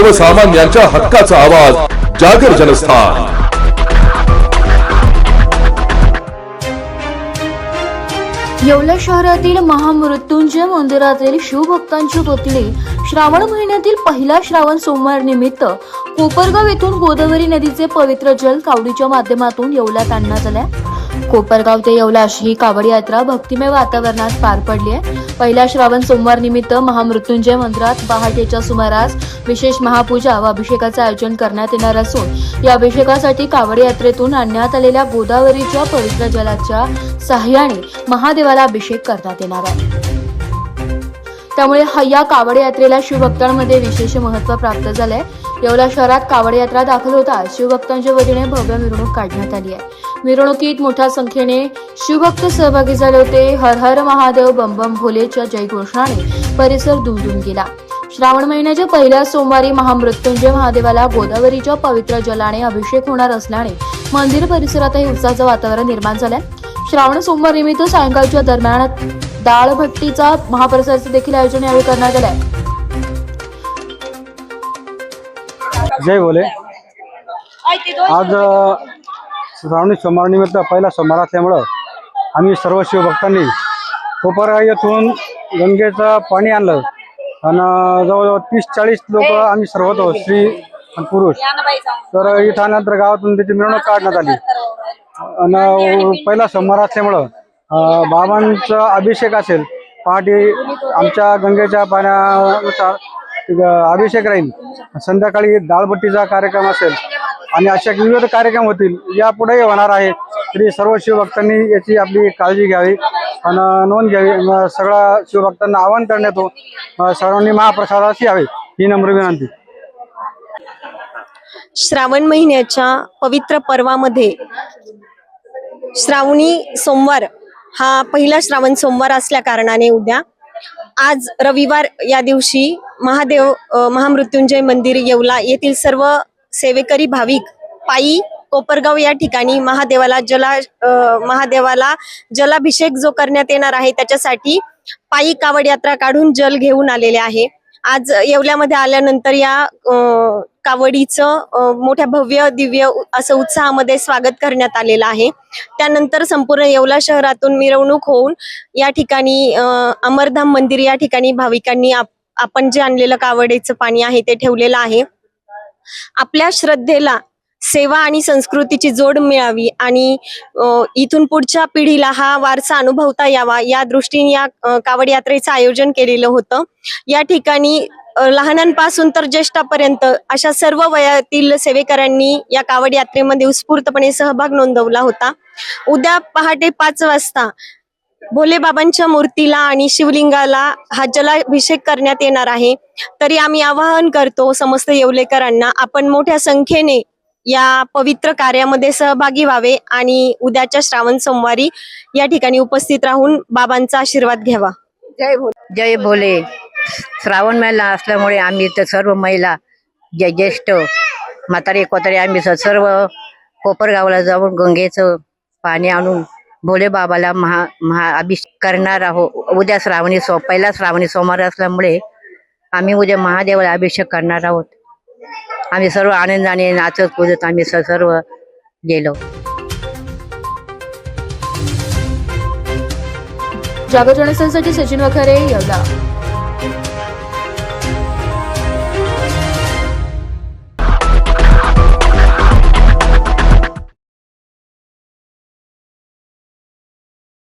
सर्वसामान्यांच्या हक्काचा आवाज जागर जनस्थान। येवला शहरातील महामृत्युंजय मंदिरातील शिवभक्तांची पुतळी श्रावण महिन्यातील पहिला श्रावण सोमवार निमित्त कोपरगाव येथून गोदावरी नदीचे पवित्र जल कावडीच्या माध्यमातून येवल्यात आणण्यात आले। कोपरगाव ते येवला अशी ही कावड यात्रा भक्तिमय वातावरणात पार पडली आहे। पहिल्या श्रावण सोमवार निमित्त महामृत्युंजय मंदिरात पहाटेच्या सुमारास विशेष महापूजा व अभिषेकाचे आयोजन करण्यात येणार असून या अभिषेकासाठी कावड यात्रेतून आणण्यात आलेल्या गोदावरीच्या पवित्र जलाच्या सहाय्याने महादेवाला अभिषेक करण्यात येणार आहे। त्यामुळे या कावड यात्रेला शिवभक्तांमध्ये विशेष महत्त्व प्राप्त झाले। येवला शहरात कावड यात्रा दाखल होता शिवभक्तांच्या वतीने भव्य मिरवणूक काढण्यात आली आहे। मिरवणुकीत मोठ्या संख्येने शिवभक्त सहभागी झाले होते। हर हर महादेव बम बम भोलेच्या जयघोषणाने परिसर दुमदुम गेला। श्रावण महिन्याच्या पहिल्या सोमवारी महामृत्युंजय महादेवाला गोदावरीच्या पवित्र जलाने अभिषेक होणार असल्याने मंदिर परिसरातही उत्साहाचं वातावरण निर्माण झालंय। श्रावण सोमवार निमित्त सायंकाळच्या दरम्यान दाळभट्टीचा महाप्रसादाचे देखील आयोजन यावेळी करण्यात आले। जय भोले। आज श्रावणी सोमवार निमित्त पहिला सोमवार असल्यामुळे आम्ही सर्व शिवभक्तांनी कोपरगाव येथून गंगेचं पाणी आणलं आणि जवळजवळ 30-40 लोक आम्ही सर्व होतो, स्त्री आणि पुरुष। तर इथं आल्यानंतर गावातून त्याची मिरवणूक काढण्यात आली आणि पहिला सोमवार असल्यामुळं बाबांचा अभिषेक असेल। पहाटे आमच्या गंगेच्या पाण्यानुसार अभिषेक राहील। संध्याकाळी दाळबट्टीचा कार्यक्रम असेल आणि अशा विविध कार्यक्रम होतील, यापुढेही होणार आहे। तरी सर्व शिवभक्तांनी याची आपली काळजी घ्यावी आणि नोंद घ्यावी। सगळ्या शिवभक्तांना आवाहन करण्यात येतो, सर्वांनी महाप्रसादास यावे ही नम्र विनंती। श्रावण महिन्याच्या पवित्र पर्वामध्ये श्रावणी सोमवार हा पहिला श्रावण सोमवार असल्या कारणाने उद्या आज रविवार या दिवशी महामृत्युंजय मंदिर येवला येथील सर्व सेवेकरी भाविक पायी कोपरगाव या ठिकाणी महादेवाला जलाभिषेक जो करण्यात येणार आहे त्याच्यासाठी पायी कावड यात्रा काढून जल घेऊन आलेले आहे। आज येवल्यामध्ये आल्यानंतर या कावडीचं मोठ्या भव्य दिव्य असं उत्साहामध्ये स्वागत करण्यात आलेलं आहे। त्यानंतर संपूर्ण येवला शहरातून मिरवणूक होऊन या ठिकाणी अमरधाम मंदिर या ठिकाणी भाविकांनी आपण जे आणलेलं कावडीचं पाणी आहे ते ठेवलेलं आहे। आपल्या श्रद्धेला सेवा आणि संस्कृतीची जोड मिळावी आणि इथून पुढच्या पिढीला हा वारसा अनुभवता यावा या दृष्टीने या कावड यात्रेचं आयोजन केलेलं होतं। या ठिकाणी लहानांपासून तर ज्येष्ठापर्यंत अशा सर्व वयातील सेवेकरांनी या कावड यात्रेमध्ये उत्स्फूर्तपणे सहभाग नोंदवला होता। उद्या पहाटे 5 वाजता भोले बाबांच्या मूर्तीला आणि शिवलिंगाला हा जलाभिषेक करण्यात येणार आहे। तरी आम्ही आवाहन करतो समस्त येवलेकरांना आपण मोठ्या संख्येने या पवित्र कार्यामध्ये सहभागी व्हावे आणि उद्याच्या श्रावण सोमवारी या ठिकाणी उपस्थित राहून बाबांचा आशीर्वाद घ्यावा। जय भोले। जय भोले। श्रावण महिना असल्यामुळे आम्ही इथे सर्व महिला ज्येष्ठ म्हातारे कोतारे आम्ही सर्व कोपरगावला जाऊन गंगेचं पाणी आणून भोले बाबाला अभिषेक करणार आहोत। उद्या पहिला श्रावणी सोमवार असल्यामुळे आम्ही उद्या महादेवाला अभिषेक करणार आहोत। आम्ही सर्व आनंदाने नाचत कूदत आम्ही सर्व गेलो। जागर जनस्थानसाठी सचिन वखारे येवला।